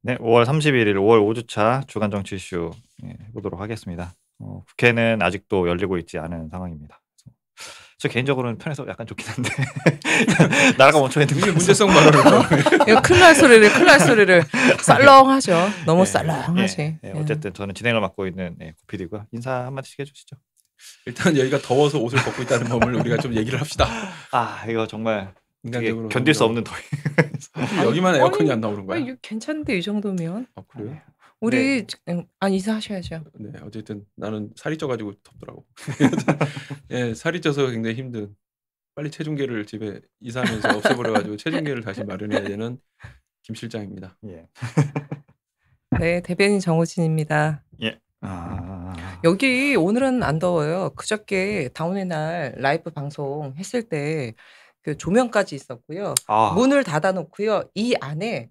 네, 5월 31일 5월 5주차 주간 정치 이슈 해보도록 하겠습니다. 국회는 아직도 열리고 있지 않은 상황입니다. 저 개인적으로는 편해서 약간 좋긴 한데 나라가 멈춰 있는 이게 문제성 발언을 이거 큰일 날 소리를 썰렁하죠. 너무 썰렁하지. 어쨌든 저는 진행을 맡고 있는 고PD고요. 인사 한마디씩 해주시죠. 일단 여기가 더워서 옷을 벗고 있다는 점을 우리가 좀 얘기를 합시다. 아 이거 정말 인간적으로 견딜 수 없는 더위. 여기만 에어컨이 안 나오는 거야? 이거 괜찮은데 이 정도면. 아 그래요? 우리 인사하셔야죠. 네, 어쨌든 나는 살이 쪄가지고 덥더라고. 예, 살이 쪄서 굉장히 힘든. 빨리 체중계를 집에 이사하면서 없애버려가지고 체중계를 다시 마련해야 되는 김 실장입니다. 예. 네, 대변인 정우진입니다. 예. 여기 오늘은 안 더워요. 그저께 다운의 날 라이브 방송 했을 때 그 조명까지 있었고요. 문을 닫아놓고요. 이 안에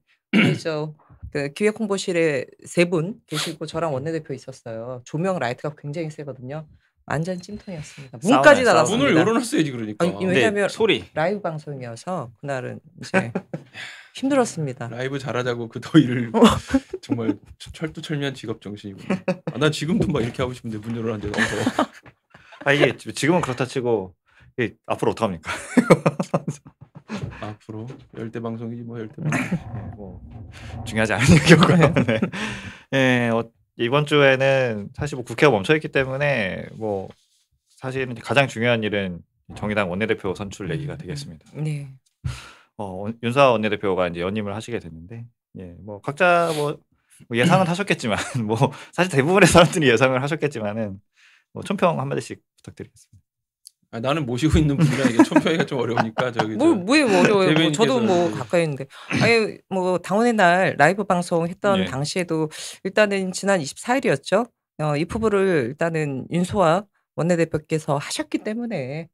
그 기획홍보실에 3분 계시고 저랑 원내대표 있었어요. 조명 라이트가 굉장히 세거든요. 완전 찜통이었습니다. 문까지 닫았습니다. 문을 열어놨어야지 그러니까. 아니, 왜냐면 소리 라이브 방송이어서 그날은 이제 힘들었습니다. 라이브 잘하자고 그 더위를 정말 철두철미한 직업 정신이군요. 난 지금도 막 이렇게 하고 싶은데 문 열어놨는데 너무 더워. 이게 지금은 그렇다 치고 앞으로 어떡합니까? 앞으로 열대 방송이지 뭐 열대 방송. 뭐 중요하지 않은 얘기고요. 네. 네, 이번 주에는 사실 뭐 국회가 멈춰 있기 때문에 뭐 사실은 가장 중요한 일은 정의당 원내대표 선출 얘기가 되겠습니다. 네. 윤수아 원내대표가 이제 연임을 하시게 됐는데, 뭐 각자 뭐 예상은 하셨겠지만, 뭐 사실 대부분의 사람들이 예상을 하셨겠지만은 뭐 총평 한마디씩 부탁드리겠습니다. 나는 모시고 있는 분이랑 이게 총평하기가 좀 어려우니까 저기 뭐 어려워요. 저도 뭐 가까이 있는데 아니 뭐 당원의 날 라이브 방송 했던 당시에도 일단은 지난 24일이었죠. 이 부분을 일단은 윤소아 원내대표께서 하셨기 때문에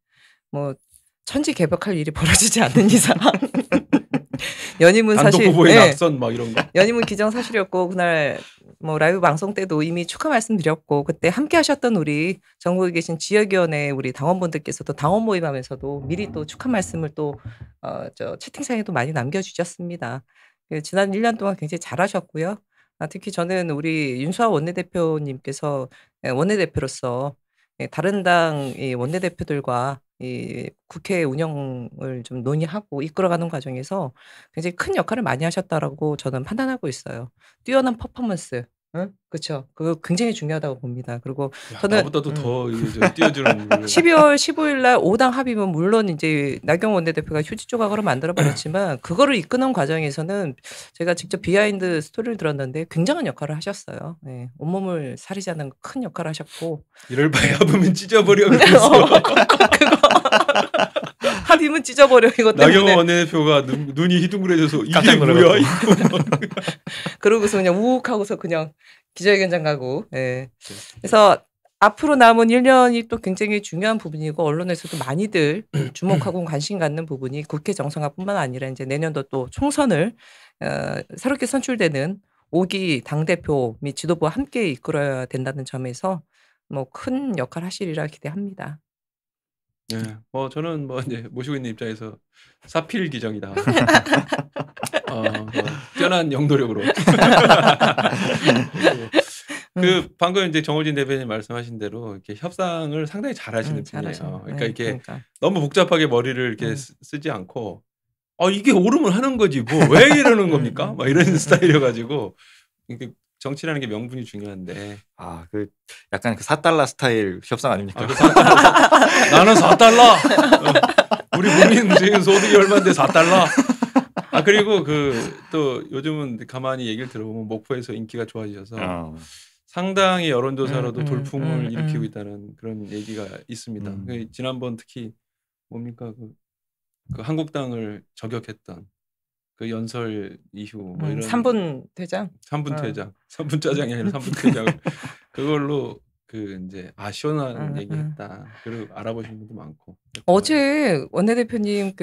뭐 천지개벽할 일이 벌어지지 않는 이상 연임은 사실 단독 후보의 낙선 막 이런 거. 연임은 기정사실이었고 그날 뭐 라이브 방송 때도 이미 축하 말씀드렸고 그때 함께 하셨던 우리 전국에 계신 지역위원회 우리 당원분들께서도 당원 모임하면서도 미리 또 축하 말씀을 또 채팅창에도 많이 남겨주셨습니다. 지난 1년 동안 굉장히 잘하셨고요. 특히 저는 우리 윤수아 원내대표님께서 원내대표로서 다른 당 원내대표들과 이 국회 운영을 좀 논의하고 이끌어가는 과정에서 굉장히 큰 역할을 많이 하셨다라고 저는 판단하고 있어요. 뛰어난 퍼포먼스, 그렇죠. 그거 굉장히 중요하다고 봅니다. 그리고 저는 나보다도 더 뛰어주는 12월 15일 날 5당 합의면 물론 이제 나경원 원내대표가 휴지 조각으로 만들어 버렸지만 그거를 이끄는 과정에서는 제가 직접 비하인드 스토리를 들었는데 굉장한 역할을 하셨어요. 네, 온몸을 사리자는 큰 역할을 하셨고 이럴 바에 합으면 찢어버려 그래서 합의문 찢어버려 이것 때문에. 나경원 원내대표가 눈이 희둥그레져서 이게 뭐야 이거. 그러고서 그냥 우욱하고서 그냥 기자회견장 가고. 네. 그래서 앞으로 남은 1년이 또 굉장히 중요한 부분이고 언론에서도 많이들 주목하고 관심 갖는 부분이 국회 정상화뿐만 아니라 이제 내년도 또 총선을 새롭게 선출되는 5기 당대표 및 지도부와 함께 이끌어야 된다는 점에서 뭐 큰 역할 하시리라 기대합니다. 네, 뭐 저는 뭐 이제 모시고 있는 입장에서 사필 기정이다. 뛰어난 영도력으로. 그 방금 이제 정호진 대변인 말씀하신 대로 이렇게 협상을 상당히 잘하시는 분이에요. 그러니까 이게 너무 복잡하게 머리를 이렇게 쓰지 않고 이게 옳으면 하는 거지 뭐 왜 이러는 겁니까? 막 이런 스타일이어가지고 이게 정치라는 게 명분이 중요한데 그 약간 그 4달러 스타일 협상 아닙니까? 나는 4달러. 우리 국민 지금 소득이 얼마인데 4달러. 그리고 또 요즘은 가만히 얘기를 들어보면 목포에서 인기가 좋아지셔서 상당히 여론조사로도 돌풍을 일으키고 있다는 그런 얘기가 있습니다. 지난번 특히 뭡니까 그 한국당을 저격했던 그 연설 이후 뭐 이런 3분 퇴장? 3분 퇴장, 3분 짜장이 아니라 3분 퇴장 그걸로 이제 시원한 얘기했다. 그리고 알아보시는 분도 많고. 어제 원내대표님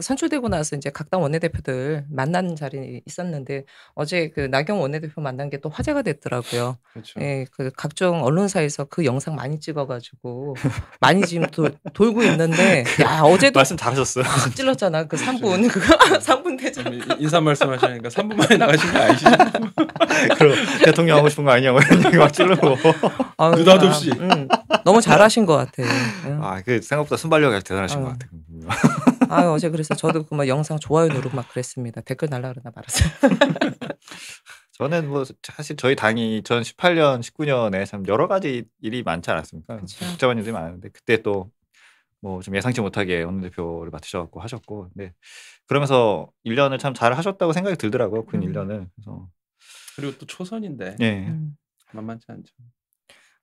선출되고 나서 이제 각 당 원내대표들 만나는 자리 있었는데 어제 그 나경원 원내대표 만난 게 또 화제가 됐더라고요. 그렇죠. 예, 그 각종 언론사에서 그 영상 많이 찍어가지고 많이 지금 돌고 있는데 야 어제도 말씀 잘하셨어요. 확 찔렀잖아 그 3분 그거 3분 대전. 인사 말씀하시니까 3분 만에 나가신 거 아니시죠? 그럼 대통령 하고 싶은 거 아니냐고 이런 얘기 막 찔르고. 느닷없이. 너무 잘하신 것 같아. 그 생각보다 순발력이 대단하신 것 같아요. 어제 그래서 저도 그 막 영상 좋아요 누르고 막 그랬습니다. 댓글 날라 그러나 말았어요. 저는 뭐 사실 저희 당이 2018년, 19년에 참 여러 가지 일이 많지 않았습니까? 그쵸. 복잡한 일이 많은데 그때 또 뭐 좀 예상치 못하게 원내대표를 맡으셔갖고 하셨고, 근데 그러면서 1년을 참 잘 하셨다고 생각이 들더라고요. 그 1년을. 그래서 그리고 또 초선인데 예. 만만치 않죠.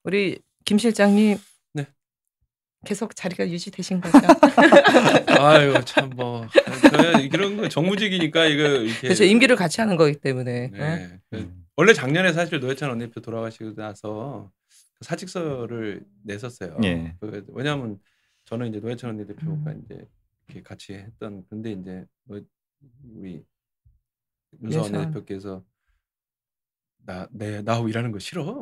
우리 김 실장님. 네. 계속 자리가 유지되신 거죠? 아유 참 뭐 이런 거 정무직이니까 이거 이렇게 그렇죠. 임기를 같이 하는 거기 때문에. 네. 원래 작년에 사실 노회찬 원내대표 돌아가시고 나서 사직서를 냈었어요. 예. 왜냐하면 저는 이제 노회찬 원내대표가 이제 이렇게 같이 했던, 근데 이제 우리 윤석열 원내대표께서 나하고 일하는 거 싫어?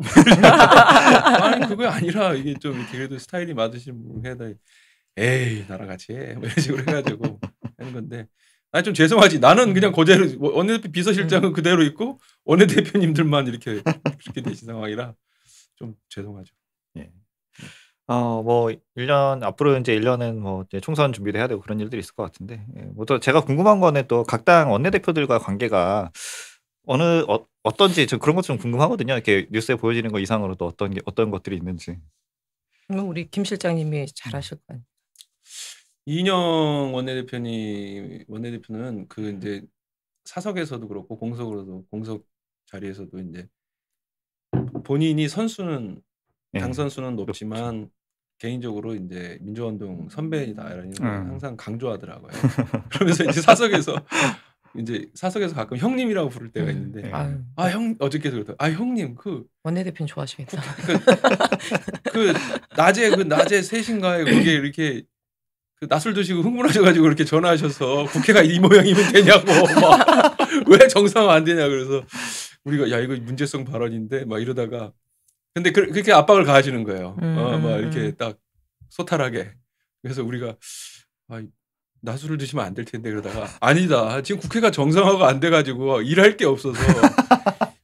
아니 그거 아니라 이게 좀 이렇게 그래도 스타일이 맞으신 분 해다 에이 나랑 같이 해 뭐 이런 식으로 해가지고 하는 건데, 아니 좀 죄송하지. 나는 그냥 그대로 원내대표 비서실장은 그대로 있고 원내대표님들만 이렇게 되신 상황이라 좀 죄송하죠. 예. 뭐 1년 앞으로 이제 1년은 뭐 이제 총선 준비도 해야 되고 그런 일들이 있을 것 같은데, 뭐 또 제가 궁금한 거는 또 각 당 원내대표들과 관계가 어떤지 저 그런 것 좀 궁금하거든요. 이렇게 뉴스에 보여지는 거 이상으로 또 어떤 것들이 있는지. 우리 김 실장님이 잘하실 거 아니에요. 이인영 원내대표는 그 이제 사석에서도 그렇고 공석 자리에서도 이제 본인이 선수는 당 선수는 높지만 개인적으로 이제 민주화운동 선배이다 이런 걸 항상 강조하더라고요. 그러면서 이제 사석에서 가끔 형님이라고 부를 때가 있는데 형 어저께도 그랬다. 형님 그 원내대표는 좋아하시겠다. 낮에 3시인가에 거기에 이렇게 낮술 드시고 흥분하셔가지고 이렇게 전화하셔서 국회가 이 모양이면 되냐고 막 왜 정상화 안 되냐 그래서 우리가 야 이거 문제성 발언인데 막 이러다가 근데 그렇게 압박을 가하시는 거예요. 막 이렇게 딱 소탈하게. 그래서 우리가 낮술을 드시면 안 될 텐데 그러다가 아니다. 지금 국회가 정상화가 안 돼가지고 일할 게 없어서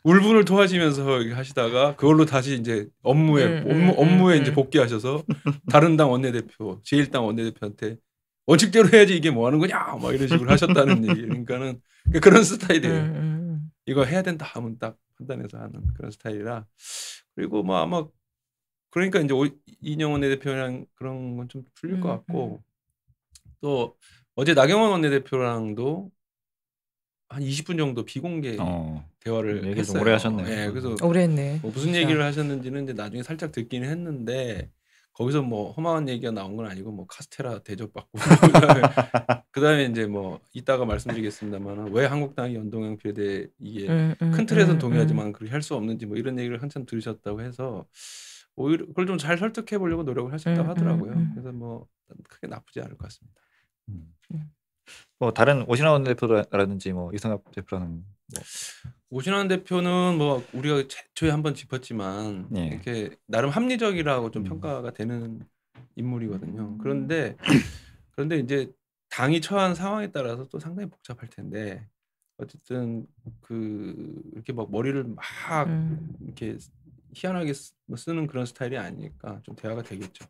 울분을 토하시면서 하시다가 그걸로 다시 이제 업무에 이제 복귀하셔서 다른 당 원내대표, 제1당 원내대표한테 원칙대로 해야지 이게 뭐 하는 거냐 막 이런 식으로 하셨다는 얘기. 그러니까는 그런 스타일이에요. 이거 해야 된다 하면 딱 판단해서 하는 그런 스타일이라. 그리고 뭐 아마 그러니까 이제 이인영 원내대표랑 그런 건 좀 풀릴 것 같고 또 어제 나경원 원내대표랑도 한 20분 정도 비공개 대화를 얘기 좀 했어요. 오래 하셨네요. 네, 그래서 오래 했네. 뭐 무슨 얘기를 하셨는지는 이제 나중에 살짝 듣기는 했는데 거기서 뭐 험한 얘기가 나온 건 아니고 뭐 카스테라 대접받고 그다음에 이제 뭐 이따가 말씀드리겠습니다만 왜 한국당이 연동형 비례대 이게 큰 틀에서는 동의하지만 그렇게 할 수 없는지 뭐 이런 얘기를 한참 들으셨다고 해서 오히려 그걸 좀 잘 설득해 보려고 노력을 하셨다고 하더라고요. 그래서 뭐 크게 나쁘지 않을 것 같습니다. 뭐 다른 오신환 원내대표라든지 뭐 이승합 대표라는 오신환 대표는 뭐 우리가 최초에 한번 짚었지만 이렇게 나름 합리적이라고 좀 평가가 되는 인물이거든요. 그런데 이제 당이 처한 상황에 따라서 또 상당히 복잡할 텐데 어쨌든 이렇게 막 머리를 막 이렇게 희한하게 쓰는 그런 스타일이 아니니까 좀 대화가 되겠죠.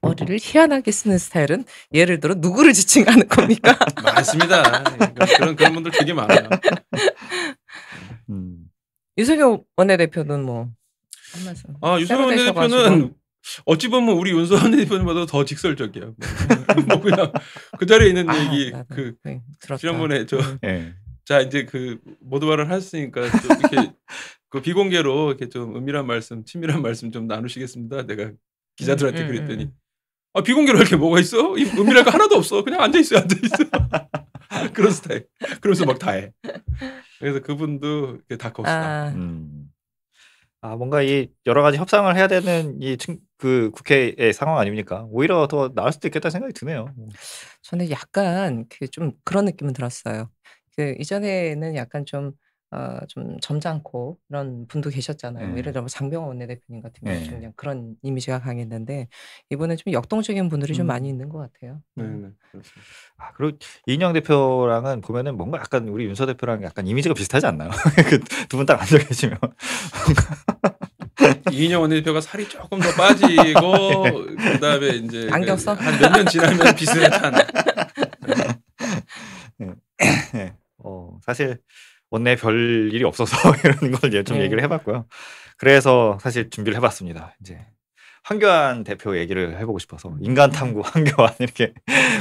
머리를 희한하게 쓰는 스타일은 예를 들어 누구를 지칭하는 겁니까? 많습니다. 그런 분들 되게 많아요. 유석열 원내대표는 뭐 한 말씀. 유석열 원내대표는 어찌 보면 우리 윤석열 원내대표님보다 더 직설적이에요. 뭐 그냥 그 자리에 있는 얘기 지난번에 자 이제 모두 발언 하셨으니까 좀 이렇게 비공개로 이렇게 좀 은밀한 말씀, 친밀한 말씀 좀 나누시겠습니다. 내가 기자들한테 그랬더니 비공개로 할 게 뭐가 있어? 은밀할 거 하나도 없어. 그냥 앉아있어요. 그런 스타일. 그러면서 막 다 해. 그래서 그분도 다 컸어. 뭔가 이 여러 가지 협상을 해야 되는 이 그 국회의 상황 아닙니까? 오히려 더 나을 수도 있겠다는 생각이 드네요. 저는 약간 좀 그런 느낌은 들었어요. 이전에는 약간 좀 점잖고 그런 분도 계셨잖아요. 뭐 예를 들어 장병원 원내대표님 같은 경우는 좀 그냥 그런 이미지가 강했는데 이번에 좀 역동적인 분들이 좀 많이 있는 것 같아요. 네네. 그렇습니다. 그리고 이인영 대표랑은 보면은 뭔가 약간 우리 윤서 대표랑 약간 이미지가 비슷하지 않나요? 그 두 분 딱 앉아 계시면. 이인영 원내대표가 살이 조금 더 빠지고 그다음에 이제 안경 써? 한 몇 년 지나면 비슷하잖아. 네. 사실 원내 별 일이 없어서 이런 걸 좀 얘기를 해봤고요. 그래서 사실 준비를 해봤습니다. 이제 황교안 대표 얘기를 해보고 싶어서 인간 탐구 황교안 이렇게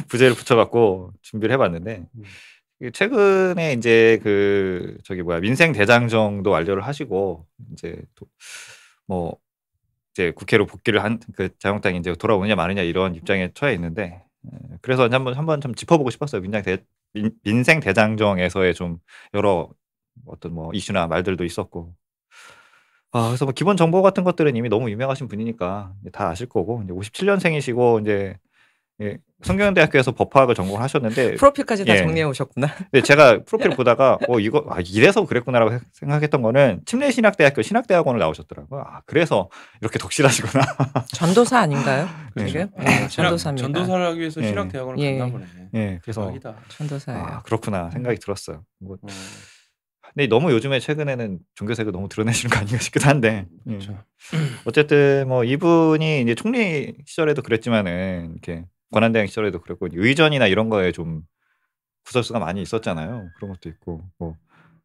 부제를 붙여갖고 준비를 해봤는데 최근에 이제 민생 대장정도 완료를 하시고 이제 뭐 이제 국회로 복귀를 한 그 자유한국당이 이제 돌아오느냐 마느냐 이런 입장에 처해 있는데 그래서 한번 좀 짚어보고 싶었어요. 민생 대장정에서의 좀 여러 어떤 뭐 이슈나 말들도 있었고. 그래서 뭐 기본 정보 같은 것들은 이미 너무 유명하신 분이니까 다 아실 거고 이제 57년생이시고 이제 성균관대학교에서 법학을 전공을 하셨는데 프로필까지 다 정리해 오셨구나. 근데 제가 프로필 보다가 이거 이래서 그랬구나라고 생각했던 거는 침례신학대학교 신학대학원을 나오셨더라고요. 그래서 이렇게 덕실하시구나. 전도사 아닌가요? 그렇죠. 지금? 네, 전도사입니다. 전도사를 하기 위해서 신학대학원을 갔나 보네. 네, 그래서 대박이다. 전도사예요. 그렇구나 생각이 들었어요. 근데 너무 요즘에 최근에는 종교색을 너무 드러내시는 거 아닌가 싶기도 한데. 그렇죠. 어쨌든 뭐 이분이 이제 총리 시절에도 그랬지만은 이렇게 권한대행 시절에도 그랬고 의전이나 이런 거에 좀 구설수가 많이 있었잖아요. 그런 것도 있고 뭐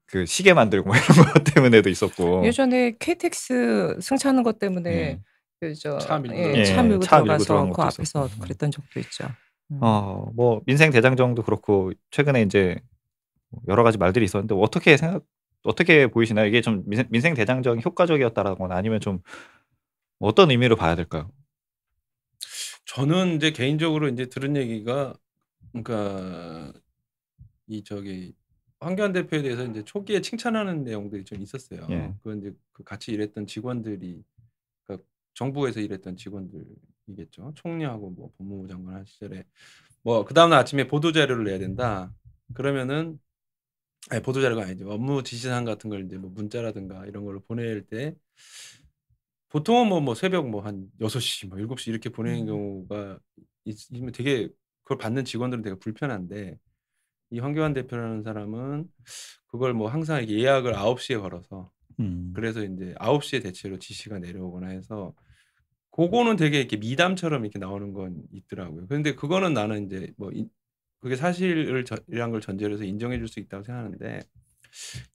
그 시계 만들고 뭐 이런 것 때문에도 있었고. 예전에 KTX 승차하는 것 때문에 차 밀고 차 밀고 들어가서 들어간 그 것도 앞에서 있었고. 그랬던 적도 있죠. 뭐 민생 대장정도 그렇고 최근에 이제 여러 가지 말들이 있었는데 어떻게 보이시나요? 이게 좀 민생 대장정이 효과적이었다라거나 아니면 좀 어떤 의미로 봐야 될까요? 저는 이제 개인적으로 이제 들은 얘기가 그러니까 황교안 대표에 대해서 이제 초기에 칭찬하는 내용들이 좀 있었어요. 그건 이제 같이 일했던 직원들이 그러니까 정부에서 일했던 직원들이겠죠. 총리하고 뭐 법무부 장관 할 시절에 뭐 그다음 날 아침에 보도 자료를 내야 된다. 그러면은 보도 자료가 아니죠. 업무 지시사항 같은 걸 이제 뭐 문자라든가 이런 걸로 보낼 때 보통은 뭐 새벽 뭐 한 6시 뭐 7시 이렇게 보내는 경우가 있으면 되게 그걸 받는 직원들은 되게 불편한데 이 황교안 대표라는 사람은 그걸 뭐 항상 이렇게 예약을 9시에 걸어서 그래서 이제 9시에 대체로 지시가 내려오거나 해서 그거는 되게 이렇게 미담처럼 이렇게 나오는 건 있더라고요. 근데 그거는 나는 이제 뭐 그게 사실이란 걸 전제로 해서 인정해 줄 수 있다고 생각하는데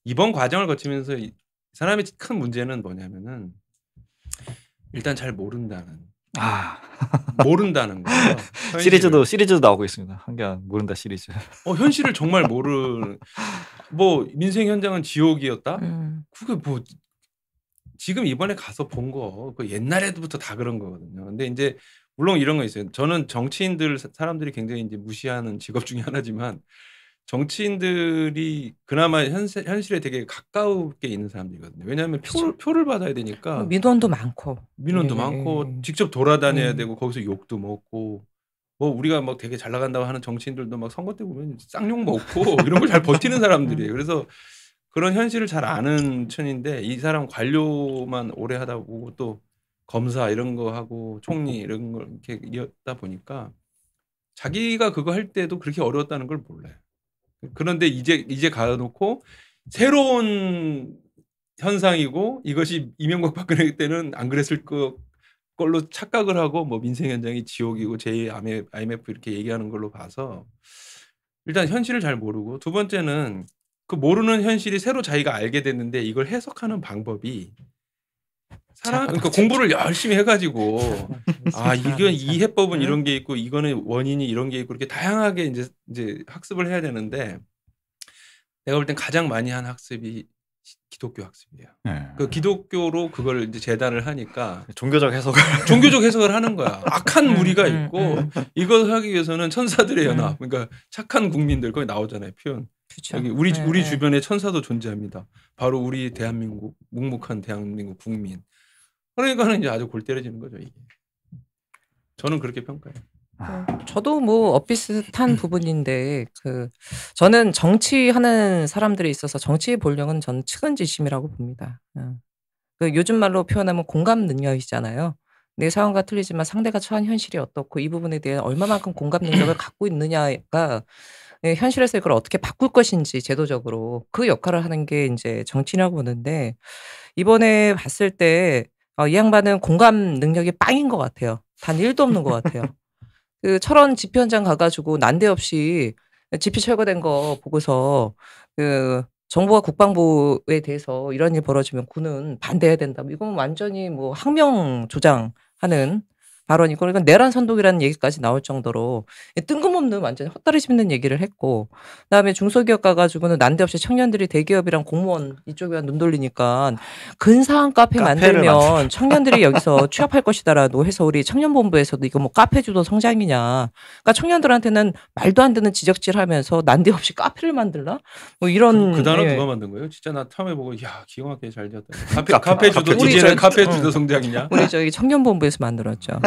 이번 과정을 거치면서 이 사람의 큰 문제는 뭐냐면은 일단 잘 모른다는 거예요. 시리즈도 나오고 있습니다. 한편 모른다 시리즈. 현실을 정말 뭐 민생 현장은 지옥이었다? 그게 뭐 지금 이번에 가서 본 거 그 옛날에부터 다 그런 거거든요. 근데 이제 물론 이런 거 있어요. 저는 사람들이 굉장히 이제 무시하는 직업 중에 하나지만 정치인들이 그나마 현실에 되게 가까우게 있는 사람들이거든요. 왜냐하면 표를 받아야 되니까 민원도 많고 직접 돌아다녀야 되고 거기서 욕도 먹고 뭐 우리가 막 되게 잘 나간다고 하는 정치인들도 막 선거 때 보면 쌍욕 먹고 이런 걸 잘 버티는 사람들이에요. 그래서 그런 현실을 잘 아는 편인데 이 사람 관료만 오래 하다 보고 또 검사 이런 거 하고 총리 이런 걸 이렇게 이었다 보니까 자기가 그거 할 때도 그렇게 어려웠다는 걸 몰라요. 그런데 이제 가놓고 새로운 현상이고 이것이 이명박 박근혜 때는 안 그랬을 걸로 착각을 하고 뭐 민생 현장이 지옥이고 제2IMF 이렇게 얘기하는 걸로 봐서 일단 현실을 잘 모르고 두 번째는 그 모르는 현실이 새로 자기가 알게 됐는데 이걸 해석하는 방법이 그러니까 공부를 열심히 해가지고 이건 이 해법은 이런 게 있고 이거는 원인이 이런 게 있고 이렇게 다양하게 이제 학습을 해야 되는데 내가 볼 땐 가장 많이 한 학습이 기독교 학습이에요. 그 기독교로 그걸 이제 재단을 하니까 종교적 해석을 하는 거야. 악한 무리가 있고 이걸 하기 위해서는 천사들의 연합, 그러니까 착한 국민들 거기 나오잖아요 표현. 그쵸. 여기 우리 주변에 천사도 존재합니다. 바로 우리 대한민국 묵묵한 대한민국 국민. 그러니까는 이제 아주 골 때려지는 거죠 이게. 저는 그렇게 평가해요. 저도 뭐 비슷한 부분인데 저는 정치하는 사람들에 있어서 정치의 본령은 저는 측은지심이라고 봅니다. 요즘 말로 표현하면 공감 능력이잖아요. 내 상황과 틀리지만 상대가 처한 현실이 어떻고 이 부분에 대해 얼마만큼 공감 능력을 갖고 있느냐가 현실에서 이걸 어떻게 바꿀 것인지 제도적으로 그 역할을 하는 게 이제 정치라고 보는데 이번에 봤을 때 이 양반은 공감 능력이 빵인 것 같아요. 단 1도 없는 것 같아요. 철원 집회 현장 가가지고 난데없이 집회 철거된 거 보고서 정부와 국방부에 대해서 이런 일 벌어지면 군은 반대해야 된다. 이건 완전히 뭐 항명 조장하는 발언이고, 그러니까 내란 선동이라는 얘기까지 나올 정도로 뜬금없는 완전 헛다리 짚는 얘기를 했고, 그다음에 중소기업 가가지고는 난데없이 청년들이 대기업이랑 공무원 이쪽에 눈 돌리니까 근사한 카페 만들면 청년들이 여기서 취업할 것이다라고 해서 우리 청년본부에서도 이거 뭐 카페 주도 성장이냐, 그러니까 청년들한테는 말도 안 되는 지적질하면서 난데없이 카페를 만들라? 뭐 이런 그 단어 누가 만든 거예요? 진짜 나 처음에 보고 야 기가 막히게 잘 되었다. 카페 주도 이제는 카페 주도 성장이냐? 우리 저기 청년본부에서 만들었죠.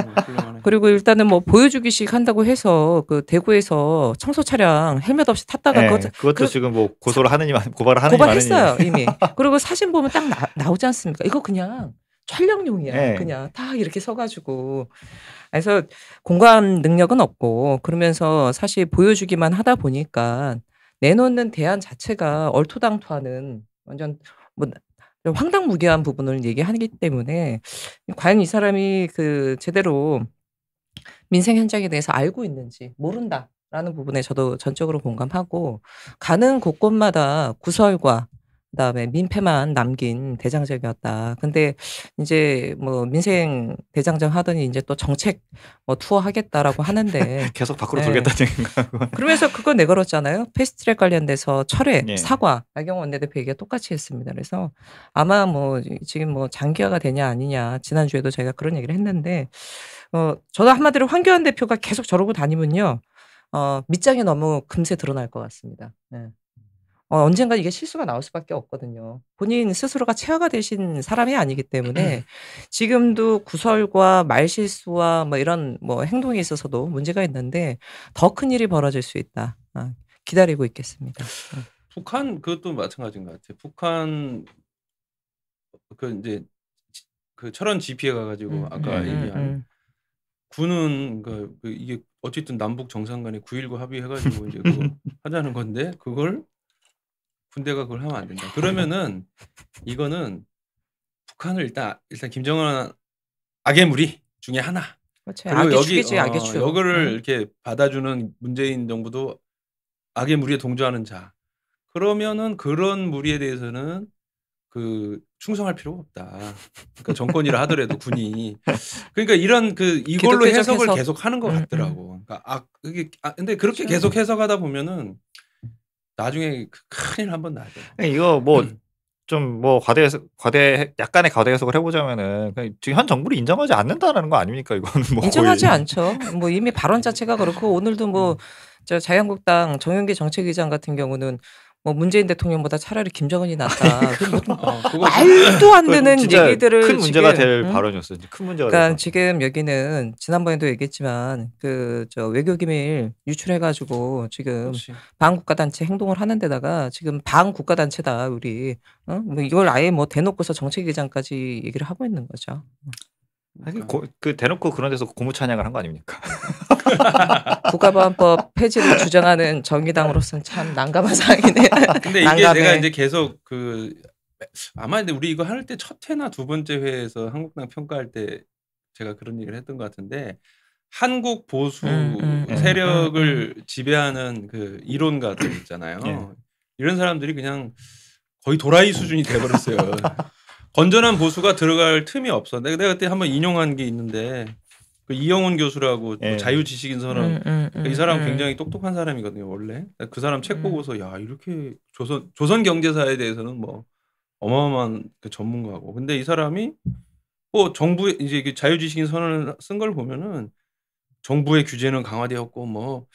그리고 일단은 뭐 보여주기식 한다고 해서 대구에서 청소 차량 헬멧 없이 탔다가 그것도 지금 뭐 고소를 하느니 고발을 하느니 고발했어요 이미. 그리고 사진 보면 딱 나오지 않습니까? 이거 그냥 촬영용이야. 그냥 딱 이렇게 서가지고. 그래서 공감 능력은 없고, 그러면서 사실 보여주기만 하다 보니까 내놓는 대안 자체가 얼토당토하는 완전 뭐 황당무계한 부분을 얘기하기 때문에 과연 이 사람이 제대로 민생 현장에 대해서 알고 있는지 모른다라는 부분에 저도 전적으로 공감하고, 가는 곳곳마다 구설과 그다음에 민폐만 남긴 대장정이었다. 근데 이제 뭐 민생 대장정 하더니 이제 또 정책 뭐 투어 하겠다라고 하는데 계속 밖으로 돌겠다는 얘기인가? 그러면서 그거 내걸었잖아요. 패스트트랙 관련돼서 철회, 사과, 나경원 원내대표 얘기가 똑같이 했습니다. 그래서 아마 뭐 지금 뭐 장기화가 되냐 아니냐, 지난주에도 저희가 그런 얘기를 했는데 저도 한마디로 황교안 대표가 계속 저러고 다니면요, 밑장이 너무 금세 드러날 것 같습니다. 언젠가 이게 실수가 나올 수밖에 없거든요. 본인 스스로가 체화가 되신 사람이 아니기 때문에 지금도 구설과 말실수와 뭐 이런 뭐 행동에 있어서도 문제가 있는데 더 큰 일이 벌어질 수 있다. 기다리고 있겠습니다. 북한 그것도 마찬가지인 것 같아요. 북한 이제 철원 GP에 가가지고 아까 얘기한 군은 이게 어쨌든 남북 정상 간에 9.19 합의해가지고 이제 그거 하자는 건데 그걸 군대가 그걸 하면 안 된다. 그러면은 이거는 북한을 일단 김정은 악의 무리 중에 하나. 그렇죠. 그리고 악의 축이지, 악의 축. 여기를 이렇게 받아주는 문재인 정부도 악의 무리에 동조하는 자. 그러면은 그런 무리에 대해서는 충성할 필요가 없다. 그러니까 정권이라 하더라도 군이. 그러니까 이런 이걸로 해석을 계속 하는 것 같더라고. 그러니까 근데 그렇게 계속 해석하다 보면은 나중에 큰일 한번 나죠. 이거 뭐 좀 뭐 약간의 과대 해석을 해보자면은 지금 현 정부를 인정하지 않는다라는 거 아닙니까? 이거는 뭐 인정하지 않죠. 뭐 이미 발언 자체가 그렇고, 오늘도 뭐 저 자유한국당 정영기 정책위장 같은 경우는 뭐 문재인 대통령보다 차라리 김정은이 낫다. 말도 안 되는 얘기들을 큰 문제가 될 발언이었어요. 큰 문제가. 그러니까 지금 여기는 지난번에도 얘기했지만 외교기밀 유출해가지고 지금 반국가단체 행동을 하는 데다가 지금 반국가단체다 우리. 뭐 이걸 아예 뭐 대놓고서 정책위장까지 얘기를 하고 있는 거죠. 대놓고 그런 데서 고무 찬양을 한 거 아닙니까? 국가보안법 폐지를 주장하는 정의당으로서는 참 난감한 상황이네. 근데 이게 내가 이제 계속 아마 근데 우리 이거 할 때 첫 회나 두 번째 회에서 한국당 평가할 때 제가 그런 얘기를 했던 것 같은데, 한국 보수 세력을 지배하는 이론가들 있잖아요. 이런 사람들이 그냥 거의 도라이 수준이 돼버렸어요. 건전한 보수가 들어갈 틈이 없어. 내가 그때 한번 인용한 게 있는데, 이영훈 교수라고 자유지식인 선언. 이 사람 굉장히 똑똑한 사람이거든요, 원래. 그 사람 책 보고서 야 이렇게 조선 경제사에 대해서는 뭐 어마어마한 전문가고. 근데 이 사람이 정부의 이제 자유지식인 선언을 쓴 걸 보면은 정부의 규제는 강화되었고 뭐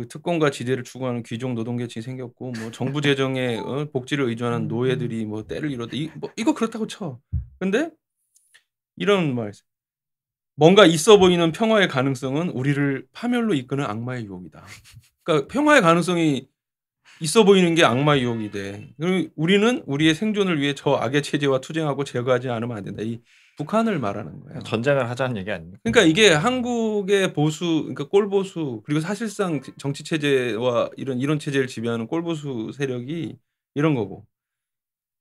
특권과 지대를 추구하는 귀족 노동계층이 생겼고 뭐 정부 재정에 복지를 의존하는 노예들이 뭐 때를 이뤘다. 이거 그렇다고 쳐. 근데 이런 말. 뭔가 있어 보이는 평화의 가능성은 우리를 파멸로 이끄는 악마의 유혹이다. 그러니까 평화의 가능성이 있어 보이는 게 악마의 유혹이 돼. 우리는 우리의 생존을 위해 저 악의 체제와 투쟁하고 제거하지 않으면 안 된다. 이 북한을 말하는 거예요. 전쟁을 하자는 얘기 아닙니까? 그러니까 이게 한국의 보수, 그러니까 꼴보수, 그리고 사실상 정치 체제와 이런 체제를 지배하는 꼴보수 세력이 이런 거고,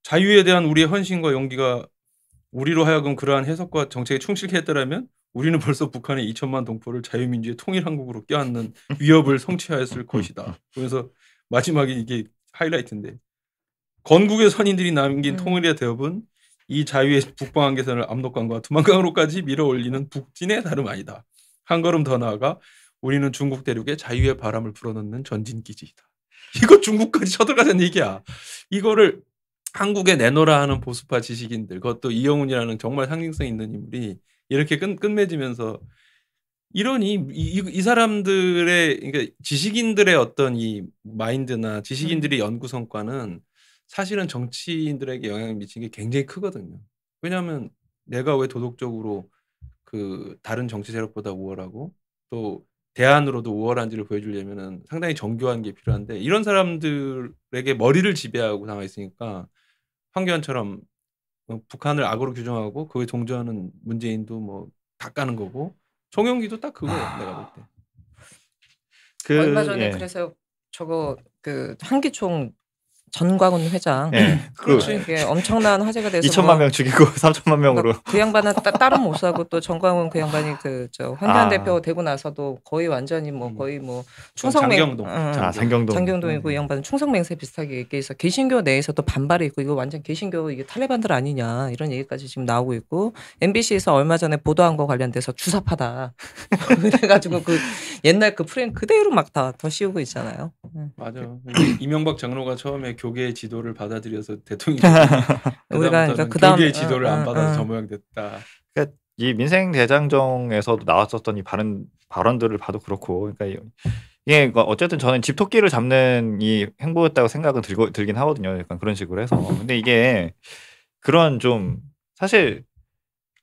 자유에 대한 우리의 헌신과 용기가 우리로 하여금 그러한 해석과 정책에 충실케 했더라면 우리는 벌써 북한의 2천만 동포를 자유민주의 통일한국으로 껴안는 위협을 성취하였을 것이다. 그래서 마지막에 이게 하이라이트인데, 건국의 선인들이 남긴 통일의 대업은 이 자유의 북방 한계선을 압록강과 두만강으로까지 밀어올리는 북진의 다름 아니다. 한 걸음 더 나아가 우리는 중국 대륙에 자유의 바람을 불어넣는 전진기지이다. 이거 중국까지 쳐들어가자는 얘기야. 이거를 한국에 내놓으라 하는 보수파 지식인들, 그것도 이영훈이라는 정말 상징성 있는 인물이 이렇게 끝맺으면서 이러니 이 사람들의, 그러니까 지식인들의 어떤 이 마인드나 지식인들의 연구 성과는 사실은 정치인들에게 영향을 미치는 게 굉장히 크거든요. 왜냐하면 내가 왜 도덕적으로 그 다른 정치 세력보다 우월하고 또 대안으로도 우월한지를 보여주려면은 상당히 정교한 게 필요한데, 이런 사람들에게 머리를 지배하고 나와 있으니까 황교안처럼 북한을 악으로 규정하고 그에 동조하는 문재인도 뭐 다 까는 거고, 송영기도 딱 그거야. 내가 볼 때. 얼마 전에 그래서 저거 그 한기총 전광훈 회장, 그렇죠. 이게 엄청난 화제가 돼서 2천만 명 죽이고 3천만 명으로 그 양반은 다른 못 사고, 또 전광훈 그 양반이 그 저 황교안 대표 되고 나서도 거의 완전히 뭐 거의 뭐 장경동, 장경동이고 이 양반은 충성맹세 비슷하게 얘기해서 개신교 내에서도 반발이 있고, 이거 완전 개신교 이게 탈레반들 아니냐 이런 얘기까지 지금 나오고 있고, MBC에서 얼마 전에 보도한 거 관련돼서 주사파다 그래가지고 그 옛날 그 프레임 그대로 막 다 더 씌우고 있잖아요. 맞아. 이명박 장로가 처음에 교계의 지도를 받아들여서 대통령이 우리가 그러니까 교계의 지도를 안 받아서 저 모양 됐다. 그러니까 이 민생 대장정에서도 나왔었던 이 발언들을 봐도 그렇고, 그러니까 이게 어쨌든 저는 집토끼를 잡는 이 행보였다고 생각은 들긴 하거든요. 약간 그런 식으로 해서. 근데 이게 그런 좀 사실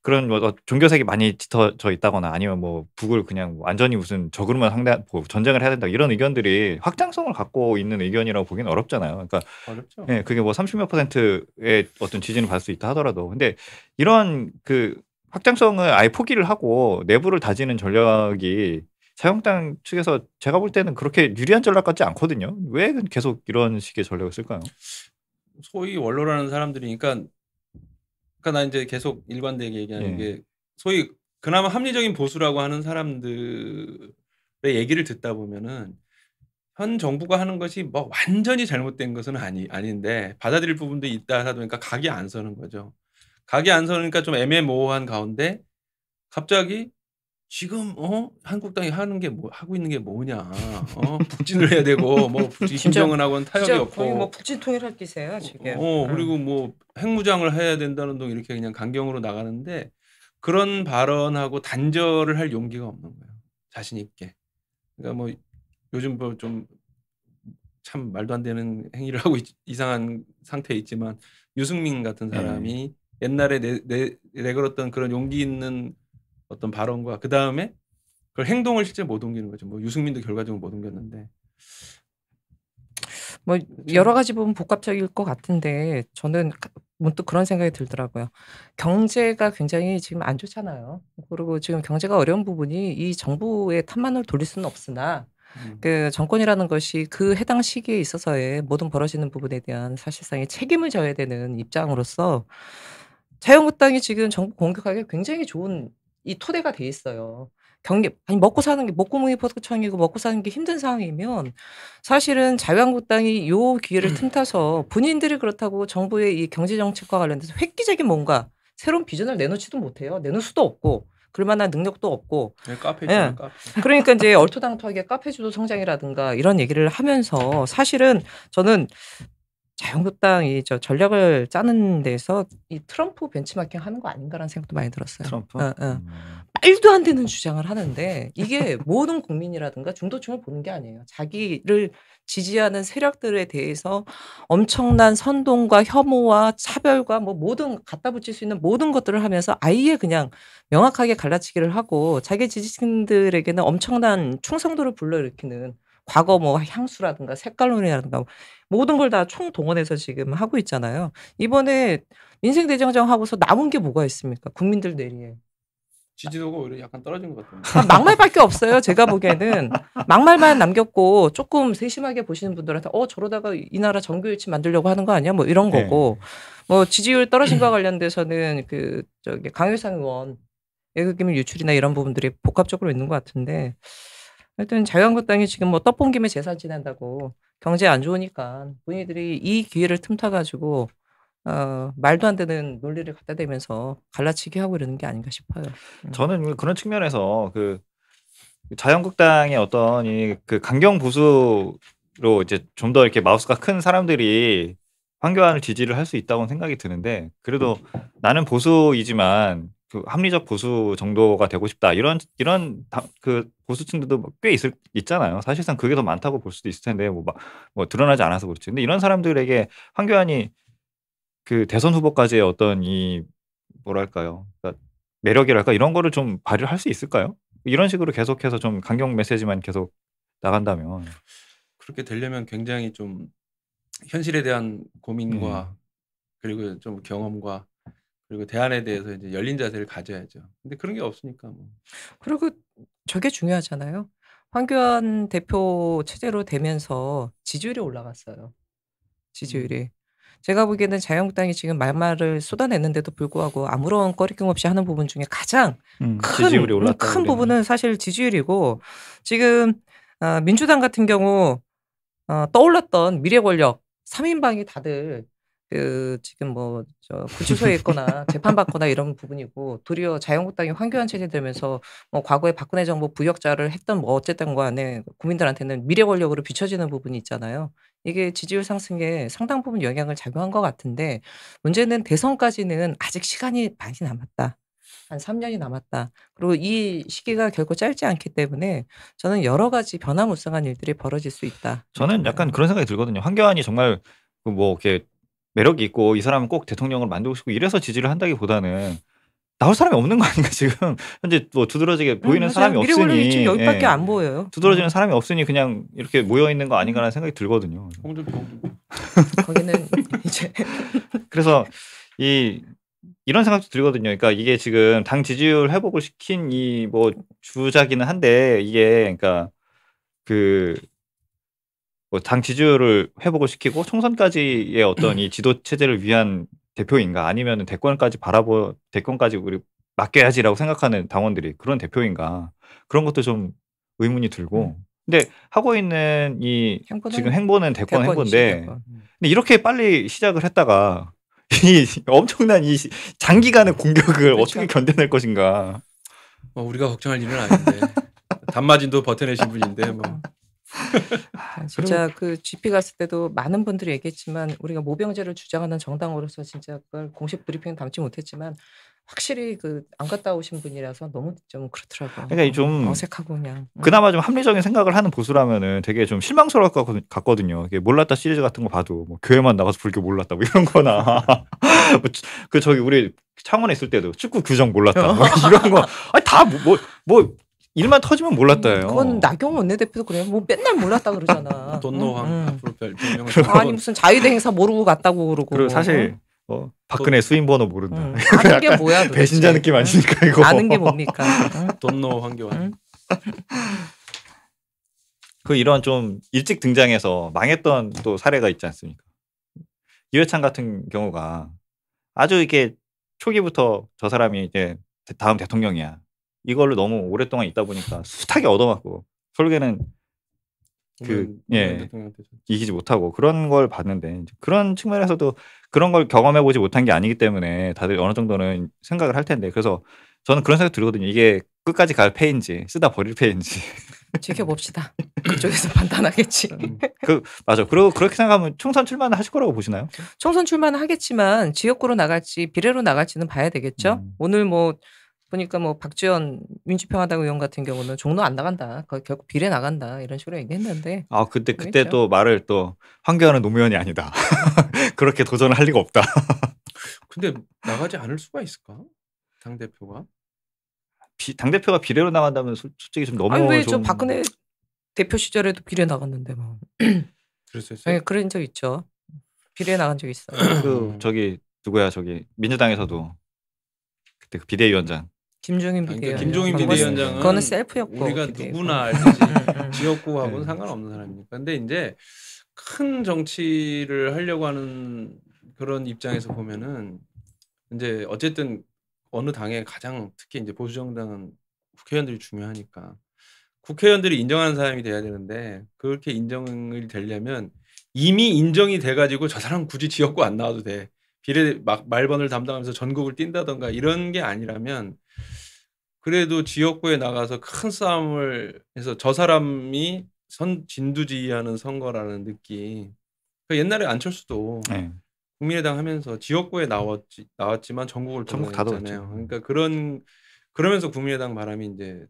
그런 뭐 종교색이 많이 짙어져 있다거나 아니면 뭐 북을 그냥 완전히 무슨 적으로만 전쟁을 해야 된다 이런 의견들이 확장성을 갖고 있는 의견이라고 보기는 어렵잖아요. 그러니까 어렵죠. 네, 그게 뭐 30몇 %의 어떤 지지는 받을 수 있다 하더라도, 근데 이런 그 확장성을 아예 포기를 하고 내부를 다지는 전략이 자유한국당 측에서 제가 볼 때는 그렇게 유리한 전략 같지 않거든요. 왜 계속 이런 식의 전략을 쓸까요? 소위 원로라는 사람들이니까, 나 이제 계속 일관되게 얘기하는 게, 소위 그나마 합리적인 보수라고 하는 사람들의 얘기를 듣다 보면은 현 정부가 하는 것이 뭐 완전히 잘못된 것은 아닌데 받아들일 부분도 있다 하다 보니까 각이 안 서는 거죠. 각이 안 서니까 좀 애매모호한 가운데 갑자기 지금 한국당이 하는 게 뭐 하고 있는 게 뭐냐, 북진을 해야 되고 뭐 김정은하고는 타협이 없고, 거의 뭐 북진 통일할 기세야 지금. 그리고 뭐 핵무장을 해야 된다는 등 이렇게 그냥 강경으로 나가는데, 그런 발언하고 단절을 할 용기가 없는 거예요. 자신 있게. 그러니까 뭐 요즘 뭐 좀 참 말도 안 되는 행위를 하고 이상한 상태에 있지만, 유승민 같은 사람이 옛날에 내걸었던 그런 용기 있는 어떤 발언과 그 다음에 그걸 행동을 실제 못 옮기는 거죠. 뭐 유승민도 결과적으로 못 옮겼는데. 뭐 여러 가지 보면 복합적일 것 같은데, 저는 문득 그런 생각이 들더라고요. 경제가 굉장히 지금 안 좋잖아요. 그리고 지금 경제가 어려운 부분이 이 정부의 탓만을 돌릴 수는 없으나, 그 정권이라는 것이 그 해당 시기에 있어서의 모든 벌어지는 부분에 대한 사실상의 책임을 져야 되는 입장으로서 자유한국당이 지금 정부 공격하기 굉장히 좋은 이 토대가 돼 있어요. 먹고 사는 게 목구멍이 버터청이고 먹고 사는 게 힘든 상황이면 사실은 자유한국당이 요 기회를 틈타서 본인들이 그렇다고 정부의 이 경제 정책과 관련돼서 획기적인 뭔가 새로운 비전을 내놓지도 못해요. 내놓을 수도 없고 그럴 만한 능력도 없고. 카페 있잖아요. 카페. 그러니까 이제 얼토당토하게 카페 주도 성장이라든가 이런 얘기를 하면서, 사실은 저는 자유한국당이 저 전략을 짜는 데서 이 트럼프 벤치마킹 하는 거 아닌가라는 생각도 많이 들었어요. 트럼프? 말도 안 되는 주장을 하는데 이게 모든 국민이라든가 중도층을 보는 게 아니에요. 자기를 지지하는 세력들에 대해서 엄청난 선동과 혐오와 차별과 뭐 모든 갖다 붙일 수 있는 모든 것들을 하면서 아예 그냥 명확하게 갈라치기를 하고 자기 지지층들에게는 엄청난 충성도를 불러일으키는 과거 뭐 향수라든가 색깔론이라든가 모든 걸 다 총동원해서 지금 하고 있잖아요. 이번에 민생대장정 하고서 남은 게 뭐가 있습니까? 국민들 뇌리에. 지지도가 오히려 약간 떨어진 것 같은데. 막말밖에 없어요. 제가 보기에는 막말만 남겼고 조금 세심하게 보시는 분들한테 저러다가 이 나라 정규일치 만들려고 하는 거 아니야? 뭐 이런 거고 뭐 지지율 떨어진 거와 관련돼서는 그 저기 강효상 의원 외국기밀 유출이나 이런 부분들이 복합적으로 있는 것 같은데 하여튼 자유한국당이 지금 뭐 떡본 김에 제사 지낸다고 경제 안 좋으니까 본인들이 이 기회를 틈타가지고 말도 안 되는 논리를 갖다 대면서 갈라치기 하고 이러는 게 아닌가 싶어요. 저는 그런 측면에서 그 자유한국당의 어떤 그 강경 보수로 이제 좀 더 이렇게 마우스가 큰 사람들이 황교안을 지지를 할 수 있다고 생각이 드는데 그래도 나는 보수이지만 그 합리적 보수 정도가 되고 싶다 이런 그 보수층들도 꽤 있잖아요. 사실상 그게 더 많다고 볼 수도 있을 텐데 뭐 드러나지 않아서 그렇지. 근데 이런 사람들에게 황교안이 그 대선 후보까지의 어떤 이 뭐랄까요, 그러니까 매력이랄까 이런 거를 좀 발휘할 수 있을까요? 이런 식으로 계속해서 좀 강경 메시지만 계속 나간다면 그렇게 되려면 굉장히 좀 현실에 대한 고민과 그리고 좀 경험과 그리고 대안에 대해서 이제 열린 자세를 가져야죠. 근데 그런 게 없으니까 뭐. 그리고 저게 중요하잖아요. 황교안 대표 체제로 되면서 지지율이 올라갔어요. 지지율이. 제가 보기에는 자유한국당이 지금 말말을 쏟아냈는데도 불구하고 아무런 꺼리낌 없이 하는 부분 중에 가장 지지율이 올랐다고 큰 부분은 사실 지지율이고 지금 민주당 같은 경우 떠올랐던 미래 권력 3인방이 다들 그 지금 뭐 구치소에 있거나 재판받거나 이런 부분이고 도리어 자유한국당이 황교안 체제 되면서 뭐 과거에 박근혜 정부 부역자를 했던 뭐 어쨌든 간에 국민들한테는 미래 권력으로 비춰지는 부분이 있잖아요. 이게 지지율 상승에 상당 부분 영향을 작용한 것 같은데 문제는 대선까지는 아직 시간이 많이 남았다. 한 3년이 남았다. 그리고 이 시기가 결코 짧지 않기 때문에 저는 여러 가지 변화무쌍한 일들이 벌어질 수 있다. 저는 약간 그런 생각이 들거든요. 황교안이 정말 뭐 이렇게 매력이 있고 이 사람은 꼭 대통령을 만들고 싶고 이래서 지지를 한다기보다는 나올 사람이 없는 거 아닌가 지금 현재 뭐 두드러지게 보이는 사람이 미래 권력이 없으니 지금 여기밖에 안 보여요. 두드러지는 사람이 없으니 그냥 이렇게 모여 있는 거 아닌가라는 생각이 들거든요. 거기는 이제 그래서 이런 생각도 들거든요. 그러니까 이게 지금 당 지지율 회복을 시킨 이 뭐 주자기는 한데 이게 그러니까 그 뭐 당 지지율을 회복을 시키고 총선까지의 어떤 이 지도 체제를 위한 대표인가 아니면 대권까지 우리 맡겨야지라고 생각하는 당원들이 그런 대표인가 그런 것도 좀 의문이 들고 근데 하고 있는 지금 행보는 대권 행보인데 근데 이렇게 빨리 시작을 했다가 이 엄청난 이 장기간의 공격을 어떻게 견뎌낼 것인가. 우리가 걱정할 일은 아닌데 단마진도 버텨내신 분인데 뭐. 진짜 그 GP 갔을 때도 많은 분들이 얘기했지만 우리가 모병제를 주장하는 정당으로서 진짜 그걸 공식 브리핑 담지 못했지만 확실히 그 안 갔다 오신 분이라서 너무 좀 그렇더라고요. 그러니까 좀 어색하고 그냥. 그나마 좀 합리적인 생각을 하는 보수라면은 되게 좀 실망스러울 것 같거든요. 이게 몰랐다 시리즈 같은 거 봐도 뭐 교회만 나가서 불교 몰랐다 뭐 이런 거나 그 저기 우리 창원에 있을 때도 축구 규정 몰랐다 뭐 이런 거 아니 다 뭐 일만 터지면 몰랐다예요. 그건 나경원 원내대표도 그래요. 뭐 맨날 몰랐다 그러잖아. 돈노왕 앞으로 별명을 아니 무슨 자유대 행사 모르고 갔다고 그러고. 그리고 사실 박근혜 수임 번호 모른다. 아는 게 뭐야 도대체. 배신자 느낌 아니니까 이거. 아는 게 뭡니까. 돈노 황교안. 그 이런 좀 일찍 등장해서 망했던 또 사례가 있지 않습니까? 이회창 같은 경우가 아주 이렇게 초기부터 저 사람이 이제 다음 대통령이야. 이걸로 너무 오랫동안 있다 보니까 숱하게 얻어맞고 결국에는 이기지 못하고 그런 걸 봤는데 그런 측면에서도 그런 걸 경험해보지 못한 게 아니기 때문에 다들 어느 정도는 생각을 할 텐데 그래서 저는 그런 생각 들거든요. 이게 끝까지 갈 패인지 쓰다 버릴 패인지. 지켜봅시다. 그쪽에서 판단하겠지. 맞아. 그리고 그렇게 생각하면 총선 출마는 하실 거라고 보시나요? 총선 출마는 하겠지만 지역구로 나갈지 비례로 나갈지는 봐야 되겠죠. 오늘 뭐 보니까 뭐 박지원 민주평화당 의원 같은 경우는 종로 안 나간다. 결국 비례 나간다. 이런 식으로 얘기했는데. 그때 모르겠죠. 또 말을 또 황교안은 노무현이 아니다. 그렇게 도전을 할 리가 없다. 근데 나가지 않을 수가 있을까? 당 대표가? 당 대표가 비례로 나간다면 솔직히 좀 너무 아니 왜 저 좀 박근혜 대표 시절에도 비례 나갔는데 뭐. 그랬어요? 네, 그런 적 있죠. 비례 나간 적 있어요. 저기 누구야 민주당에서도 그때 그 비대위원장 김종인 그러니까 비대위원장. 김종인 비대위원장은 그거는 셀프였고 우리가 비대위고. 누구나 알듯이 지역구하고는 네. 상관없는 사람이니까. 근데 이제 큰 정치를 하려고 하는 그런 입장에서 보면은 이제 어쨌든 어느 당에 가장 특히 이제 보수 정당은 국회의원들이 중요하니까 국회의원들이 인정하는 사람이 돼야 되는데 그렇게 인정이 되려면 이미 인정이 돼가지고 저 사람 굳이 지역구 안 나와도 돼. 비례 말번을 담당하면서 전국을 뛴다던가 이런 게 아니라면 그래도 지역구에 나가서 큰 싸움을 해서 저 사람이 진두지휘하는 선거라는 느낌. 옛날에 안철수도 네. 국민의당 하면서 지역구에 나왔지만 전국을 전국 다 돌아다녔잖아요. 돌았죠. 그러니까 그러면서 국민의당 바람이 이제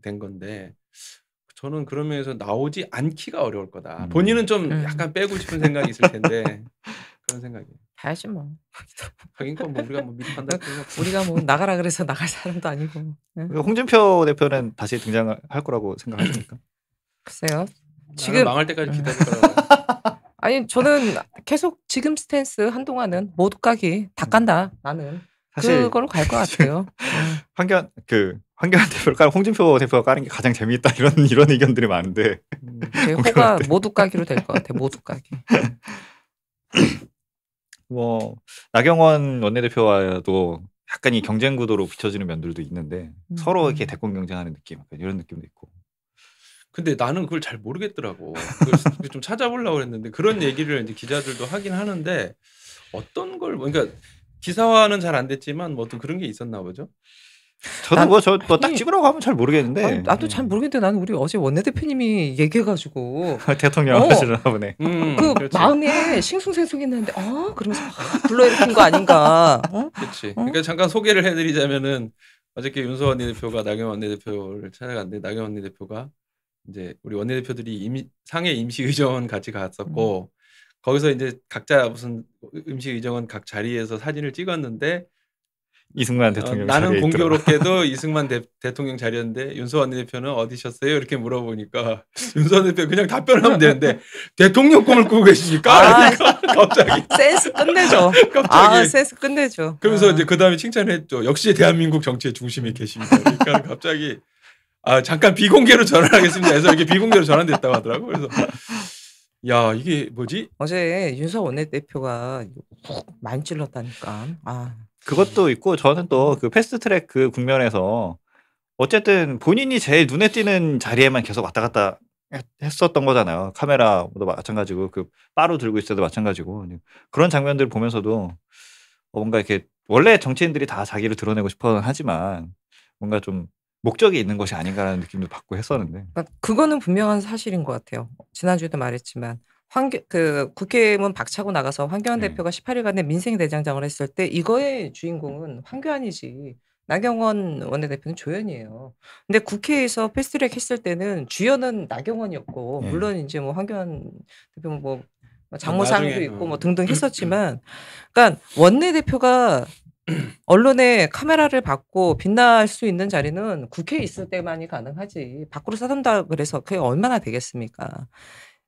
된 건데 저는 그런 면에서 나오지 않기가 어려울 거다. 본인은 좀 약간 빼고 싶은 생각이 있을 텐데 그런 생각이. 봐야지 뭐. 하긴 뭐 우리가 뭐 미리 판단. 우리가 뭐 나가라 그래서 나갈 사람도 아니고. 홍준표 대표는 다시 등장을 할 거라고 생각하십니까? 글쎄요. 지금 망할 때까지 기다릴 거라고. 아니 저는 계속 지금 스탠스 한동안은 모두 까기 다 깐다. 나는 사실 그걸로 갈 것 같아요. 황교안 대표를 까는 홍준표 대표가 까는 게 가장 재미있다 이런 의견들이 많은데 제 호가 모두 까기로 될 것 같아. 모두 까기. 뭐 나경원 원내대표와도 약간 이 경쟁 구도로 비춰지는 면들도 있는데 서로 이렇게 대권 경쟁하는 느낌, 이런 느낌도 있고. 근데 나는 그걸 잘 모르겠더라고. 그걸 좀 찾아보려고 했는데 그런 얘기를 이제 기자들도 하긴 하는데 어떤 걸 그러니까 기사화는 잘 안 됐지만 뭐 어떤 그런 게 있었나 보죠. 저도 딱 찍으라고 하면 잘 모르겠는데. 아니, 나도 잘 모르겠는데 나는 우리 어제 원내대표님이 얘기해가지고 대통령 하시려나 보네. 그렇지. 마음에 싱숭생숭했는데 그러면서 불러일으킨 거 아닌가. 그렇지. 그러니까 잠깐 소개를 해드리자면은 어저께 윤소 원내대표가 나경원 원내대표를 찾아갔는데 나경원 원내대표가 이제 우리 원내대표들이 상해 임시의정원 같이 갔었고 거기서 이제 각자 무슨 임시의정원 각 자리에서 사진을 찍었는데 이승만 대통령 나는 공교롭게도 이승만 대통령 자리였는데 윤소 원내대표는 어디셨어요? 이렇게 물어보니까 윤소 원내대표 그냥 답변하면 되는데 대통령 꿈을 꾸고 계십니까? 갑자기 센스 끝내죠. 갑자기 센스 끝내죠. 그러면서 이제 그 다음에 칭찬했죠. 역시 대한민국 정치의 중심에 계십니다. 그러니까 갑자기 잠깐 비공개로 전환하겠습니다. 해서 이렇게 비공개로 전환됐다고 하더라고. 그래서 야 이게 뭐지? 어제 윤석 원내대표가 많이 찔렀다니까. 그것도 있고 저는 또 그 패스트트랙 그 국면에서 어쨌든 본인이 제일 눈에 띄는 자리에만 계속 왔다 갔다 했었던 거잖아요. 카메라도 마찬가지고 그 바로 들고 있어도 마찬가지고 그런 장면들을 보면서도 뭔가 이렇게 원래 정치인들이 다 자기를 드러내고 싶어 하지만 뭔가 좀 목적이 있는 것이 아닌가라는 느낌도 받고 했었는데. 그거는 분명한 사실인 것 같아요. 지난주에도 말했지만 국회의원 박차고 나가서 황교안 대표가 18일간의 민생대장정을 했을 때 이거의 주인공은 황교안이지 나경원 원내대표는 조연이에요. 근데 국회에서 패스트트랙 했을 때는 주연은 나경원이었고 물론 이제 뭐 황교안 대표 뭐 장모상도 있고 뭐 등등 했었지만 그러니까 원내대표가 언론에 카메라를 받고 빛날 수 있는 자리는 국회에 있을 때만이 가능하지 밖으로 싸든다 그래서 그게 얼마나 되겠습니까?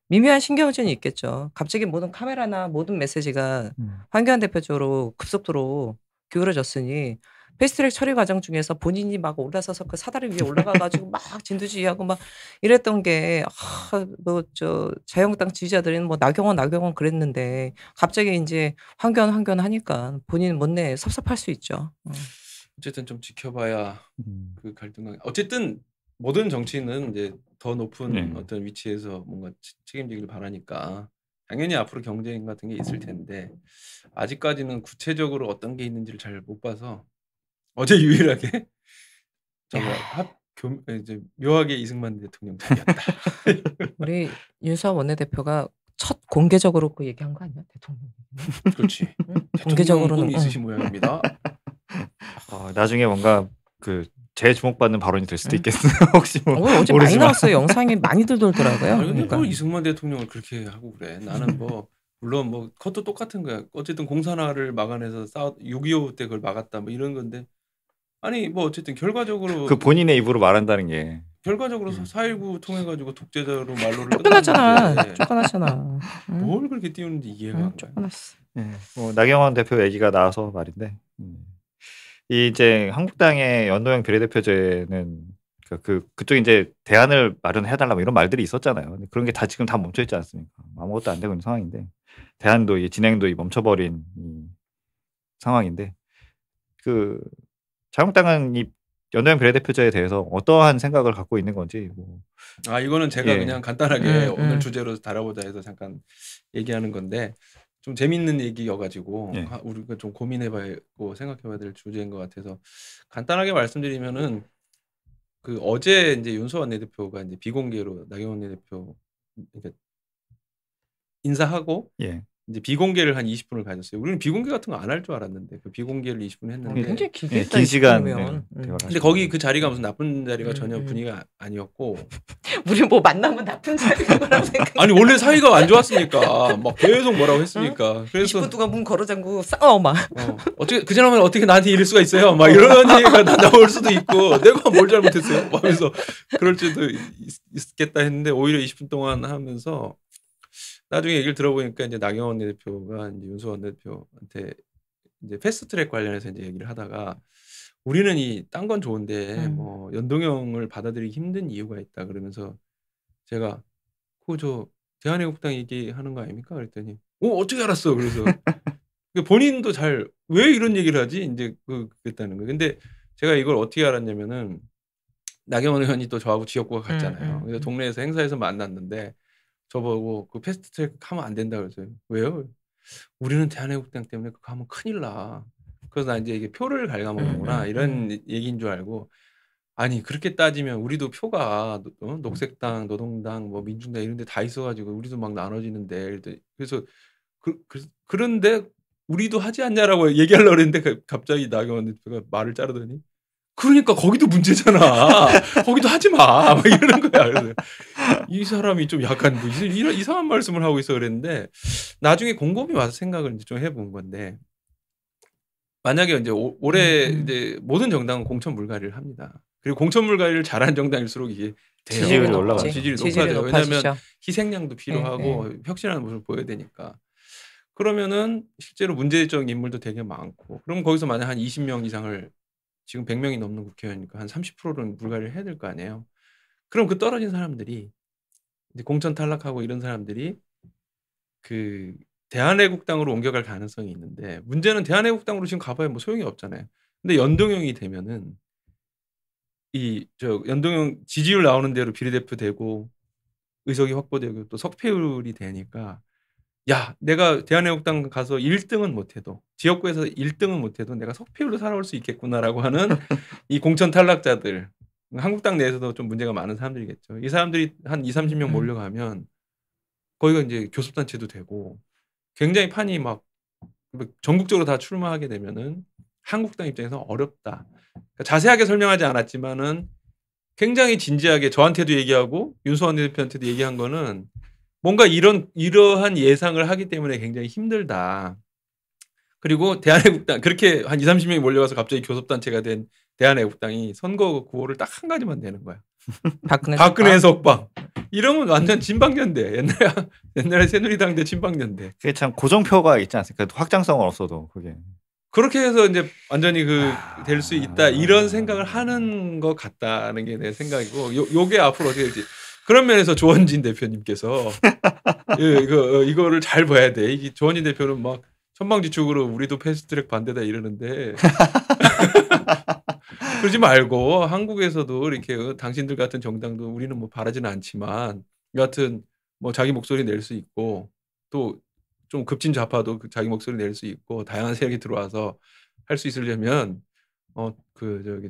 미묘한 신경전이 있겠죠. 갑자기 모든 카메라나 모든 메시지가 황교안 대표 쪽으로 급속도로 기울어졌으니 패스트트랙 처리 과정 중에서 본인이 막 올라서서 그 사다리 위에 올라가가지고 막 진두지휘하고 막 이랬던 게 자유한국당 지지자들은 뭐 나경원 그랬는데 갑자기 이제 황교안 하니까 본인은 못내 섭섭할 수 있죠. 어쨌든 좀 지켜봐야 그 갈등이. 어쨌든 모든 정치인은 이제 더 높은 어떤 위치에서 뭔가 책임지길 바라니까 당연히 앞으로 경쟁 같은 게 있을 텐데 아직까지는 구체적으로 어떤 게 있는지를 잘 못 봐서 어제 유일하게 정말 이제 묘하게 이승만 대통령 덕이었다. 우리 윤수아 원내대표가 첫 공개적으로 그 얘기한 거 아니야? 대통령. 그렇지. 공개적으로는 있으신 모양입니다. 나중에 뭔가 제 주목받는 발언이 될 수도 있겠어요. 혹시 뭐 어제 모르지만. 많이 나왔어요. 영상이 많이들 돌더라고요. 아니, 근데 그러니까. 뭐 이승만 대통령을 그렇게 하고 그래. 나는 뭐 물론 뭐 그것도 똑같은 거야. 어쨌든 공산화를 막아내서 6.25 때 그걸 막았다 뭐 이런 건데 아니 뭐 어쨌든 결과적으로 본인의 입으로 말한다는 게 결과적으로 4.19 통해 가지고 독재자로 말로를 쫓겨났잖아. 쫓겨났잖아. 뭘 그렇게 띄우는지 이해가 안 가요. 쫓겨났어. 뭐 나경원 대표 얘기가 나와서 말인데 이제 한국당의 연동형 비례대표제는 그쪽 이제 대안을 마련해달라 뭐 이런 말들이 있었잖아요. 근데 그런 게 다 지금 다 멈춰 있지 않습니까? 아무것도 안 되고 있는 상황인데 대안도 진행도 멈춰버린 상황인데 자유한국당은 이 연동형 비례대표제에 대해서 어떠한 생각을 갖고 있는 건지 뭐. 이거는 제가 그냥 간단하게 오늘 주제로 다뤄보자 해서 잠깐 얘기하는 건데 좀 재밌는 얘기여가지고 우리가 좀 고민해봐야고 생각해봐야 될 주제인 것 같아서 간단하게 말씀드리면은 어제 이제 윤수아 원내대표가 이제 비공개로 나경원 원내대표 인사하고 이제 비공개를 한 20분을 가졌어요. 우리는 비공개 같은 거 안 할 줄 알았는데 그 비공개를 20분 했는데 굉장히 긴 시간. 근데 거기 그 자리가 무슨 나쁜 자리가 전혀 분위기가 아니었고 우리 뭐 만나면 나쁜 자리인 거라고 생각. 아니 원래 사이가 안 좋았으니까 막 계속 뭐라고 했으니까 그래서 20분 동안 문 걸어잠그고 싸워 막. 어떻게 그 사람은 어떻게 나한테 이럴 수가 있어요? 막 이런 얘기가 나올 수도 있고 내가 뭘 잘못했어요? 막 하면서 그럴 수도 있겠다 했는데 오히려 20분 동안 하면서 나중에 얘기를 들어보니까 이제 나경원 대표가 이제 윤수아 원내대표한테 이제 패스트트랙 관련해서 이제 얘기를 하다가 우리는 딴 건 좋은데 뭐 연동형을 받아들이기 힘든 이유가 있다 그러면서 제가 저 대한애국당 얘기하는 거 아닙니까? 그랬더니 어떻게 알았어? 그래서 본인도 잘 왜 이런 얘기를 하지? 이제 그랬다는 거예요. 근데 제가 이걸 어떻게 알았냐면은 나경원 의원이 또 저하고 지역구가 같잖아요. 그래서 동네에서 행사에서 만났는데 저보고 그 패스트트랙 하면 안 된다 그랬어요. 왜요? 우리는 대한애국당 때문에 그거 하면 큰일 나. 그래서 나 이제 이게 표를 갉아먹는구나 이런 얘기인 줄 알고 아니 그렇게 따지면 우리도 표가 녹색당, 노동당, 뭐 민중당 이런 데 다 있어가지고 우리도 막 나눠지는데 그래서 그런데 우리도 하지 않냐라고 얘기하려고 했는데 갑자기 나경원 대표가 말을 자르더니 그러니까 거기도 문제잖아. 거기도 하지 마. 막 이러는 거야. 그래서 이 사람이 좀 약간 뭐 이런 이상한 말씀을 하고 있어 그랬는데 나중에 곰곰이 와서 생각을 이제 좀 해본 건데 만약에 이제 올해 이제 모든 정당은 공천 물갈이를 합니다. 그리고 공천 물갈이를 잘하는 정당일수록 이게 지지율이 올라가죠. 지지율이 높아져요. 왜냐하면 희생양도 필요하고 혁신하는 모습을 보여야 되니까. 그러면은 실제로 문제적 인물도 되게 많고 그럼 거기서 만약 한 20명 이상을 지금 100명이 넘는 국회의원이니까 한 30%는 물갈이를 해야 될 거 아니에요. 그럼 그 떨어진 사람들이 이제 공천 탈락하고 이런 사람들이 대한애국당으로 옮겨갈 가능성이 있는데 문제는 대한애국당으로 지금 가봐야 뭐 소용이 없잖아요. 근데 연동형이 되면은 연동형 지지율 나오는 대로 비례대표 되고 의석이 확보되고 또 석패율이 되니까 야 내가 대한애국당 가서 1등은 못해도 지역구에서 1등은 못해도 내가 석패율로 살아올 수 있겠구나라고 하는 이 공천 탈락자들 한국당 내에서도 좀 문제가 많은 사람들이겠죠. 이 사람들이 한 20-30명 몰려가면 거기가 이제 교섭단체도 되고 굉장히 판이 막 전국적으로 다 출마하게 되면은 한국당 입장에서 어렵다. 그러니까 자세하게 설명하지 않았지만은 굉장히 진지하게 저한테도 얘기하고 윤수아 대표한테도 얘기한 거는 뭔가 이러한 예상을 하기 때문에 굉장히 힘들다. 그리고 대한애국당 그렇게 한 20-30명이 몰려가서 갑자기 교섭단체가 된 대한애국당이 선거 구호를 딱 한 가지만 되는 거야. 박근혜 석방. 이러면 완전 진박연대. 옛날에 새누리당 대 진박연대. 그게 참 고정표가 있지 않습니까? 확장성은 없어도 그게. 그렇게 해서 이제 완전히 될 수 있다 이런 생각을 하는 것 같다는 게 내 생각이고 요게 앞으로 어떻게 될지 그런 면에서 조원진 대표님께서 이거를 잘 봐야 돼. 이게 조원진 대표는 막 천방지축으로 우리도 패스트트랙 반대다 이러는데 그러지 말고 한국에서도 이렇게 당신들 같은 정당도 우리는 뭐 바라지는 않지만 여하튼 뭐 자기 목소리 낼 수 있고 또 좀 급진 좌파도 자기 목소리 낼 수 있고 다양한 세력이 들어와서 할 수 있으려면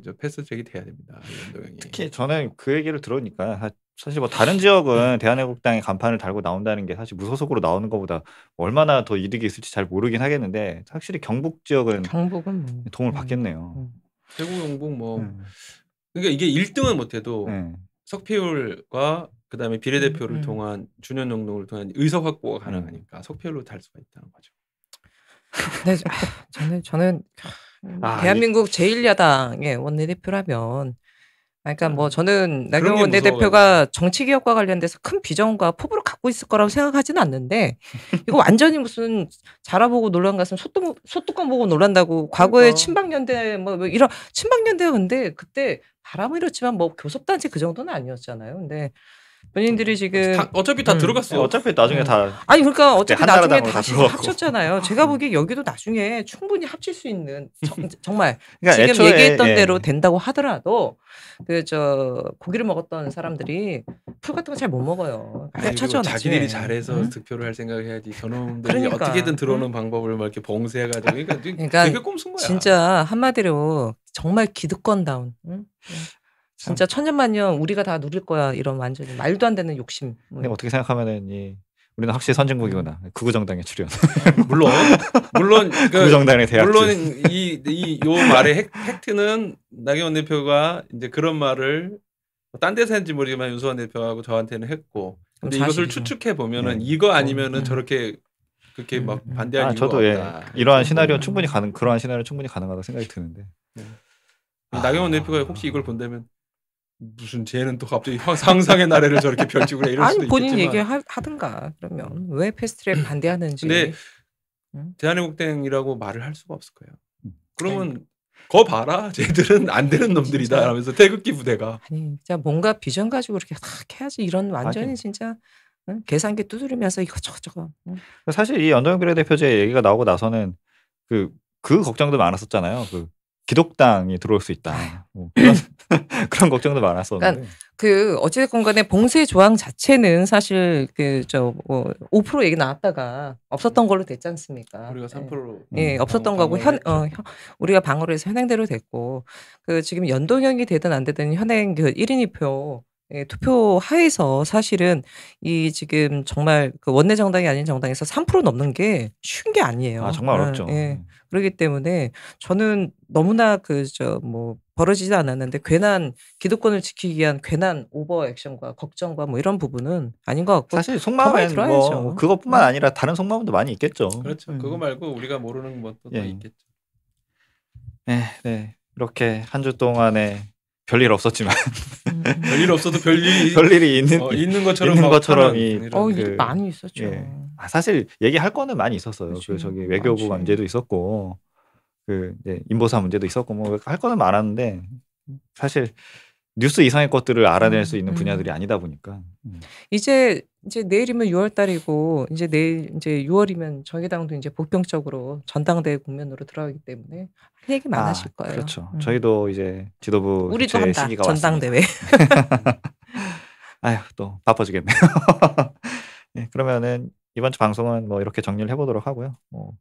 저 패스트트랙이 돼야 됩니다. 연동형이. 특히 저는 그 얘기를 들으니까 사실 뭐 다른 지역은 대한애국당이 간판을 달고 나온다는 게 사실 무소속으로 나오는 것보다 얼마나 더 이득이 있을지 잘 모르긴 하겠는데 확실히 경북 지역은 경북은 도움을 받겠네요. 대구 경북 그러니까 이게 1등은 못해도 석패율과 그다음에 비례대표를 통한 준연 영동을 통한 의석 확보가 가능하니까 석패율로 달 수가 있다는 거죠. 네, 저는 대한민국 제1야당의 원내대표라면 그러니까 뭐 저는 나경원 원내대표가 정치개혁과 관련돼서 큰 비전과 포부를 갖고 있을 거라고 생각하지는 않는데 이거 완전히 무슨 자라보고 놀란 것은 소뚜껑 보고 놀란다고 과거에 친박연대 뭐 이런 친박연대가 근데 그때 바람을 일었지만 뭐 교섭단체 그 정도는 아니었잖아요. 근데 본인들이 지금 어차피 다 들어갔어요. 어차피 나중에 다 아니 그러니까 어차피 나중에 다시 들어갔고. 합쳤잖아요. 제가 보기에 여기도 나중에 충분히 합칠 수 있는 정말 그러니까 지금 얘기했던 예. 대로 된다고 하더라도 고기를 먹었던 사람들이 풀 같은 거 잘 못 먹어요. 합쳐져 자기들이 잘해서 득표를 할 생각해야지. 저놈들이 그러니까. 어떻게든 들어오는 방법을 막 이렇게 봉쇄해가지고 그러니까 되게 꼼수인 거야. 진짜 한마디로 정말 기득권다운. 진짜 천년만년 우리가 다 누릴 거야 이런 완전히 말도 안 되는 욕심. 근데 어떻게 생각하면은 우리는 확실히 선진국이구나. 극우 정당에 출연. 물론 극우 정당의 대학. 물론 요 말의 팩트는 나경원 대표가 이제 그런 말을 딴 데서 했는지 모르지만 윤수환 대표하고 저한테는 했고. 근데 이것을 추측해 보면은 이거 아니면은 저렇게 그렇게 막 반대할 이유가 저도 없다. 이러한 시나리오 그러한 시나리오 충분히 가능하다고 생각이 드는데. 나경원 대표가 혹시 이걸 본다면 무슨 쟤는 또 갑자기 상상의 나래를 저렇게 펼치고 그래 이럴 수도 있겠지만 본인 얘기하든가 그러면 왜 패스트트랙 반대하는지. 근데 대한애국당이라고 말을 할 수가 없을 거예요. 그러면 거 봐라 쟤들은 안 되는 놈들이다 하면서 태극기 부대가 진짜 뭔가 비전 가지고 이렇게 딱 해야지 이런 완전히 진짜 계산기 두드리면서 이거 저거. 사실 이 연동형 비례대표제 얘기가 나오고 나서는 그 걱정도 많았었잖아요. 기독당이 들어올 수 있다. 그런 걱정도 많았었는데. 그러니까 어찌됐건 간에 봉쇄 조항 자체는 사실 5% 얘기 나왔다가 없었던 걸로 됐지 않습니까? 우리가 3%로 없었던 거고 우리가 방어를 해서 현행대로 됐고 지금 연동형이 되든 안 되든 현행 1인 2표 투표 하에서 사실은 이 지금 정말 원내 정당이 아닌 정당에서 3% 넘는 게 쉬운 게 아니에요. 정말 어렵죠. 그렇기 때문에 저는 너무나 벌어지지 않았는데 괜한 기득권을 지키기 위한 괜한 오버 액션과 걱정과 뭐 이런 부분은 아닌 것 같고 사실 속마음엔 그것뿐만 아니라 다른 속마음도 많이 있겠죠. 그렇죠. 그거 말고 우리가 모르는 것도 더 있겠죠. 네. 이렇게 한 주 동안에 별일 없었지만 별일 없어도 별일이 있는 것처럼 일이 많이 있었죠. 사실 얘기할 거는 많이 있었어요. 외교부 문제도 있었고 이제 인보사 문제도 있었고 뭐 할 거는 많았는데 사실 뉴스 이상의 것들을 알아낼 수 있는 분야들이 아니다 보니까 이제 내일이면 6월 달이고 이제 내일 이제 6월이면 정의당도 이제 본격적으로 전당대회 국면으로 들어가기 때문에 할 얘기 많으실 거예요. 그렇죠. 저희도 이제 지도부 우리도 한다. 시기가 전당대회. 아휴 또 바빠지겠네요. 네, 그러면은 이번 주 방송은 뭐 이렇게 정리를 해보도록 하고요.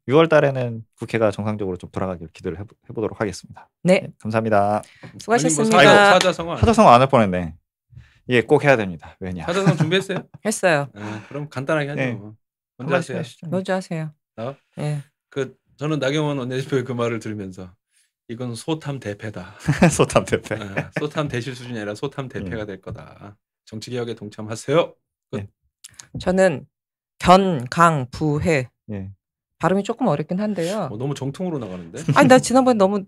6월 달에는 국회가 정상적으로 좀 돌아가길 기대를 해보도록 하겠습니다. 네. 감사합니다. 수고하셨습니다. 사자성어 안 할 뻔했네. 이게 꼭 해야 됩니다. 왜냐? 사자성어 준비했어요? 했어요. 그럼 간단하게 하죠. 네. 먼저 하세요. 네. 저는 나경원 원내대표의 그 말을 들으면서 이건 소탐 대패다. 소탐 대패. 소탐 대실 수준이 아니라 소탐 대패가 될 거다. 정치개혁에 동참하세요. 저는 견강부회. 발음이 조금 어렵긴 한데요. 너무 정통으로 나가는데? 아니 나 지난번에 너무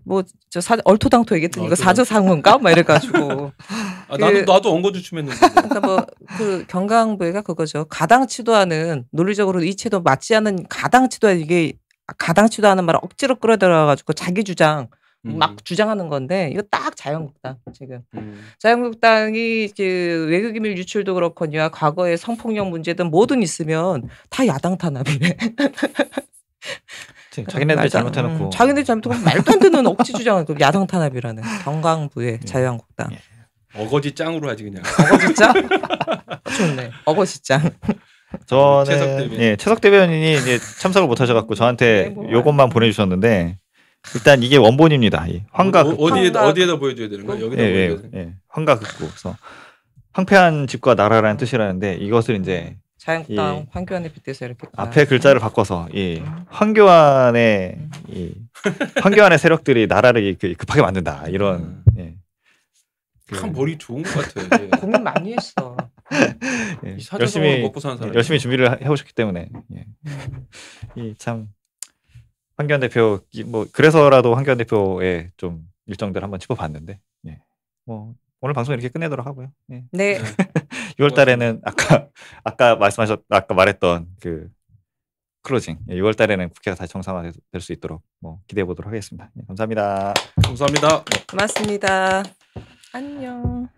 얼토당토 얘기했더니 이거 사저상문가? 막 이래가지고. 나도 엉거주춤했는데. 그러니까 견강부회가 그거죠. 가당치도하는 논리적으로 이체도 맞지 않는 가당치도 하는 말을 억지로 끌어들여가지고 자기 주장 막 주장하는 건데 이거 딱 자유한국당 지금 자유한국당이 외교기밀 유출도 그렇거니와 과거의 성폭력 문제든 뭐든 있으면 다 야당 탄압이래. 자기네들 잘못해놓고 자기네들 잘못해놓고 말도 안 되는 억지 주장을 야당 탄압이라는 경강부의 자유한국당. 어거지짱으로 하지 그냥. 어거지짱? 좋네. 어거지짱. 저는 최석 대변인이 이제 참석을 못하셔갖고 저한테 요것만 보내주셨는데 일단 이게 원본입니다. 이 황가극구. 어디에다 보여줘야 되는 거야? 여기다 예, 보여줘야 돼. 예, 황가극구. 그래서 황폐한 집과 나라라는 뜻이라는데 이것을 이제 자유한국당 황교안에 빗대서 이렇게 앞에 글자를 바꿔서 이 황교안의 세력들이 나라를 급하게 만든다 이런. 예. 참 머리 좋은 것 같아. 고민 많이 했어. 예. 열심히 먹고 사는 사람. 열심히 준비를 해오셨기 때문에 이 참 황교안 대표 뭐 그래서라도 황교안 대표의 좀 일정들 한번 짚어봤는데 뭐 오늘 방송 이렇게 끝내도록 하고요. 예. 네. 6월달에는 아까 말했던 그 클로징 6월달에는 국회가 다시 정상화될 수 있도록 뭐 기대해 보도록 하겠습니다. 감사합니다. 감사합니다. 고맙습니다. 안녕.